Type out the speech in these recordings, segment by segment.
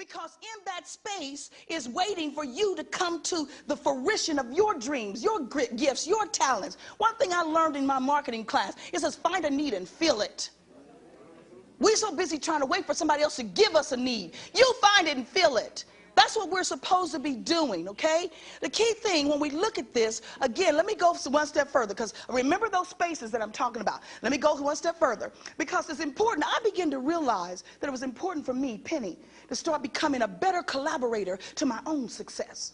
Because in that space is waiting for you to come to the fruition of your dreams, your gifts, your talents. One thing I learned in my marketing class is to find a need and fill it. We're so busy trying to wait for somebody else to give us a need. You find it and fill it. That's what we're supposed to be doing, okay? The key thing when we look at this, again, let me go one step further, because remember those spaces that I'm talking about. Let me go one step further, because it's important. I begin to realize that it was important for me, Pennie, to start becoming a better collaborator to my own success.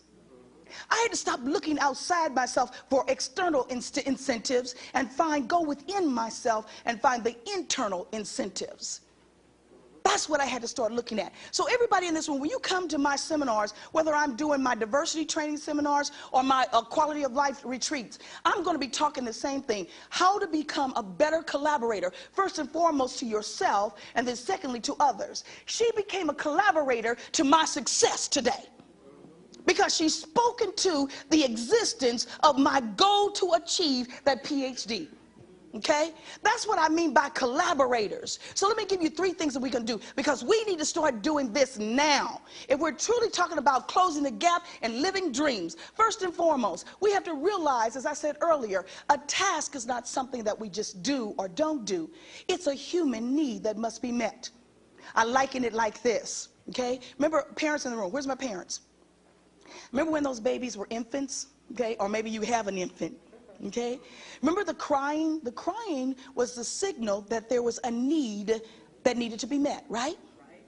I had to stop looking outside myself for external incentives and go within myself and find the internal incentives. That's what I had to start looking at. So everybody in this room, when you come to my seminars, whether I'm doing my diversity training seminars or my quality of life retreats, I'm going to be talking the same thing. How to become a better collaborator, first and foremost to yourself, and then secondly to others. She became a collaborator to my success today, because she's spoken to the existence of my goal to achieve that PhD. Okay? That's what I mean by collaborators. So let me give you 3 things that we can do, because we need to start doing this now. If we're truly talking about closing the gap and living dreams, first and foremost, we have to realize, as I said earlier, a task is not something that we just do or don't do. It's a human need that must be met. I liken it like this. Okay? Remember, parents in the room. Where's my parents? Remember when those babies were infants? Okay? Or maybe you have an infant. Okay? Remember the crying? The crying was the signal that there was a need that needed to be met, right?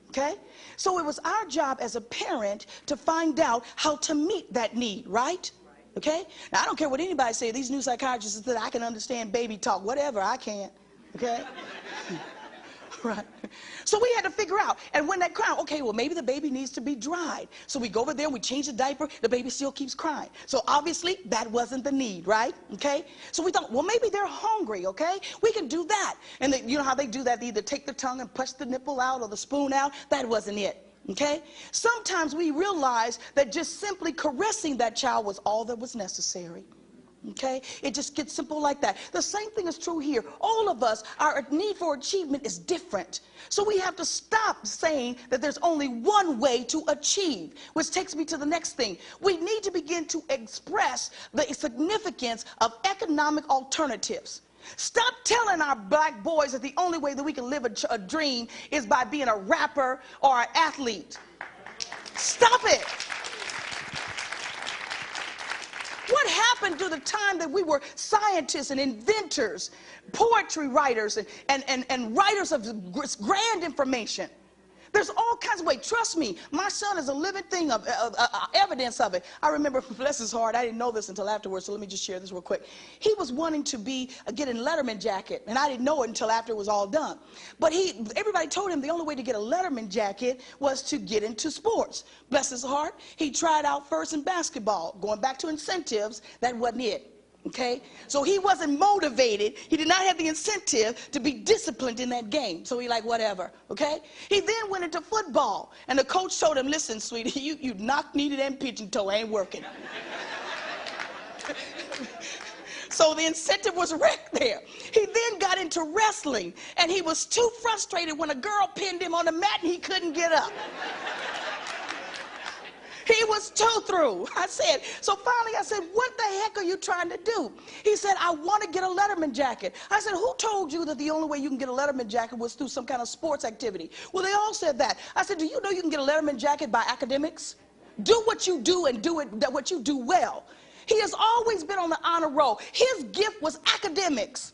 Okay? So it was our job as a parent to find out how to meet that need, right? Okay? Now, I don't care what anybody say. These new psychiatrists that I can understand baby talk, whatever, I can't. Okay? Right. So we had to figure out, and when that cry, okay, well, maybe the baby needs to be dried. So we go over there and we change the diaper, the baby still keeps crying. So obviously that wasn't the need, right? Okay? So we thought, well, maybe they're hungry, okay? We can do that. And you know how they do that? They either take the tongue and push the nipple out or the spoon out. That wasn't it. Okay? Sometimes we realize that just simply caressing that child was all that was necessary. Okay? It just gets simple like that. The same thing is true here. All of us, our need for achievement is different. So we have to stop saying that there's only one way to achieve, which takes me to the next thing. We need to begin to express the significance of economic alternatives. Stop telling our black boys that the only way that we can live a dream is by being a rapper or an athlete. Stop it. What happened to the time that we were scientists and inventors, poetry writers, and writers of grand information? There's all kinds of ways. Trust me, my son is a living thing of evidence of it. I remember, bless his heart, I didn't know this until afterwards, so let me just share this real quick. He was wanting to get a Letterman jacket, and I didn't know it until after it was all done. But everybody told him the only way to get a Letterman jacket was to get into sports. Bless his heart, he tried out first in basketball. Going back to incentives, that wasn't it. Okay? So he wasn't motivated. He did not have the incentive to be disciplined in that game. So he like, whatever. Okay? He then went into football. And the coach told him, listen, sweetie, you knock-kneed and pigeon toe ain't working. So the incentive was wrecked there. He then got into wrestling. And he was too frustrated when a girl pinned him on the mat and he couldn't get up. He was too through. So finally I said, what the heck are you trying to do? He said, I want to get a Letterman jacket. I said, who told you that the only way you can get a Letterman jacket was through some kind of sports activity? Well, they all said that. I said, do you know you can get a Letterman jacket by academics? Do what you do and do what you do well. He has always been on the honor roll. His gift was academics.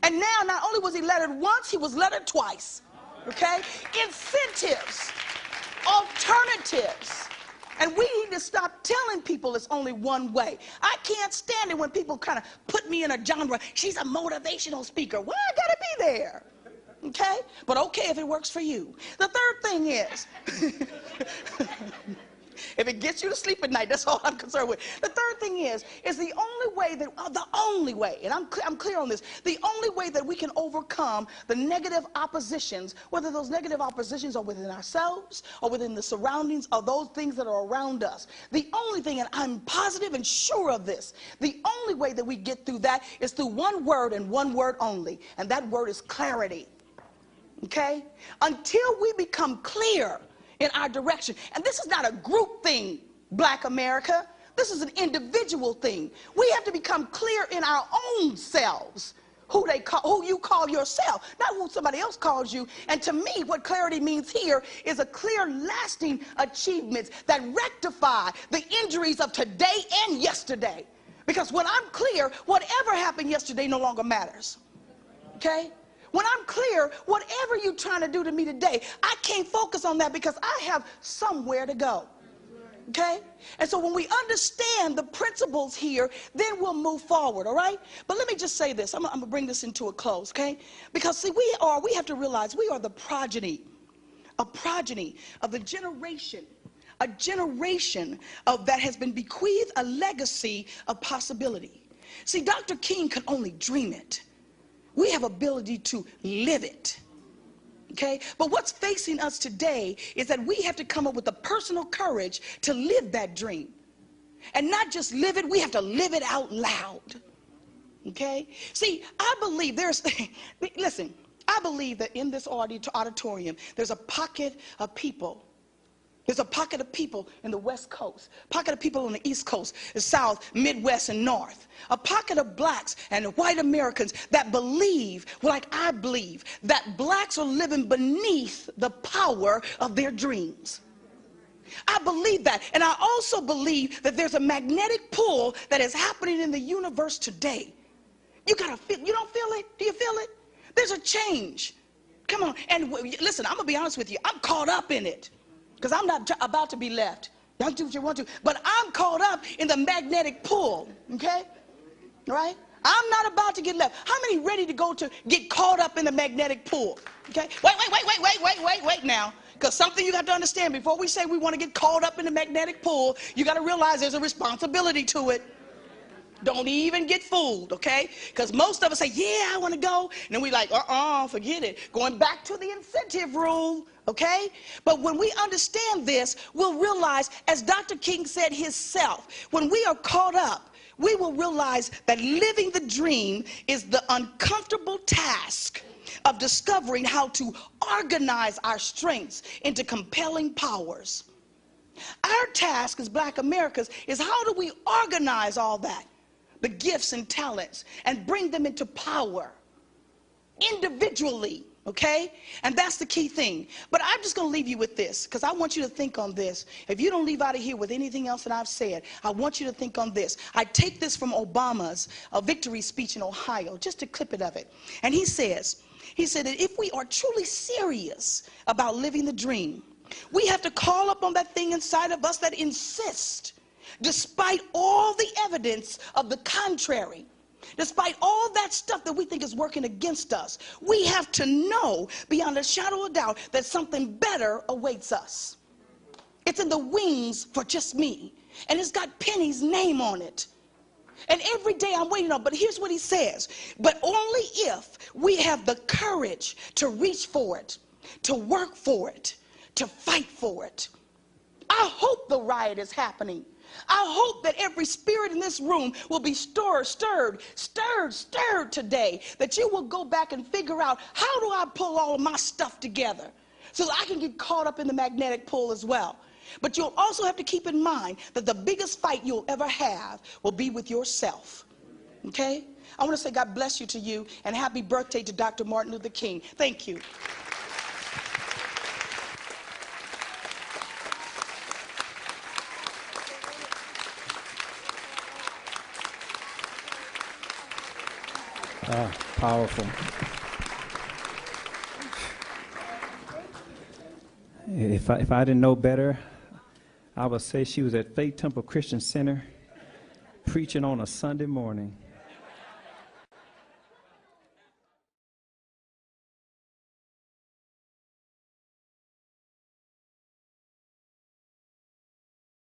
And now not only was he lettered once, he was lettered twice. Okay? Incentives, alternatives. And we need to stop telling people it's only one way. I can't stand it when people kind of put me in a genre. She's a motivational speaker. Why I gotta be there? Okay? But okay if it works for you. The third thing is, if it gets you to sleep at night, that's all I'm concerned with. The third thing is the only way that, the only way, and I'm clear on this, the only way that we can overcome the negative oppositions, whether those negative oppositions are within ourselves or within the surroundings or those things that are around us, the only thing, and I'm positive and sure of this, the only way that we get through that is through one word and one word only, and that word is clarity. Okay? Until we become clear in our direction. And this is not a group thing, Black America. This is an individual thing. We have to become clear in our own selves who you call yourself, not who somebody else calls you. And to me, what clarity means here is a clear, lasting achievements that rectify the injuries of today and yesterday. Because when I'm clear, whatever happened yesterday no longer matters. Okay? When I'm clear, whatever you're trying to do to me today, I can't focus on that because I have somewhere to go. Okay? And so when we understand the principles here, then we'll move forward, all right? But let me just say this. I'm going to bring this into a close, okay? Because, see, we have to realize we are the progeny of the generation, a generation that has been bequeathed a legacy of possibility. See, Dr. King could only dream it. We have ability to live it. Okay? But what's facing us today is that we have to come up with the personal courage to live that dream. And not just live it, we have to live it out loud. Okay? See, I believe listen, I believe that in this auditorium, there's a pocket of people. There's a pocket of people in the West Coast, pocket of people on the East Coast, the South, Midwest, and North. A pocket of blacks and white Americans that believe, like I believe, that blacks are living beneath the power of their dreams. I believe that. And I also believe that there's a magnetic pull that is happening in the universe today. You don't feel it? Do you feel it? There's a change. Come on. And listen, I'm going to be honest with you. I'm caught up in it. Because I'm not about to be left. Y'all do what you want to. But I'm caught up in the magnetic pull. Okay? Right? I'm not about to get left. How many ready to get caught up in the magnetic pull? Okay? Wait now. Because something you got to understand, before we say we want to get caught up in the magnetic pull, you got to realize there's a responsibility to it. Don't even get fooled, okay? Because most of us say, yeah, I want to go. And then we like, forget it. Going back to the incentive rule, okay? But when we understand this, we'll realize, as Dr. King said himself, when we are caught up, we will realize that living the dream is the uncomfortable task of discovering how to organize our strengths into compelling powers. Our task as Black Americans is, how do we organize all that? The gifts and talents, and bring them into power individually, okay? And that's the key thing. But I'm just going to leave you with this, because I want you to think on this. If you don't leave out of here with anything else that I've said, I want you to think on this. I take this from Obama's victory speech in Ohio, just a clip of it. And he said that if we are truly serious about living the dream, we have to call upon that thing inside of us that insists, despite all the evidence of the contrary, despite all that stuff that we think is working against us, we have to know beyond a shadow of doubt that something better awaits us. It's in the wings for just me, and it's got Pennie's name on it. And every day I'm waiting on, but here's what he says: but only if we have the courage to reach for it, to work for it, to fight for it. I hope the riot is happening. I hope that every spirit in this room will be stirred today, that you will go back and figure out, how do I pull all of my stuff together so that I can get caught up in the magnetic pull as well. But you'll also have to keep in mind that the biggest fight you'll ever have will be with yourself. Okay? I want to say God bless you to you, and happy birthday to Dr. Martin Luther King. Thank you. Powerful. If I didn't know better, I would say she was at Faith Temple Christian Center preaching on a Sunday morning.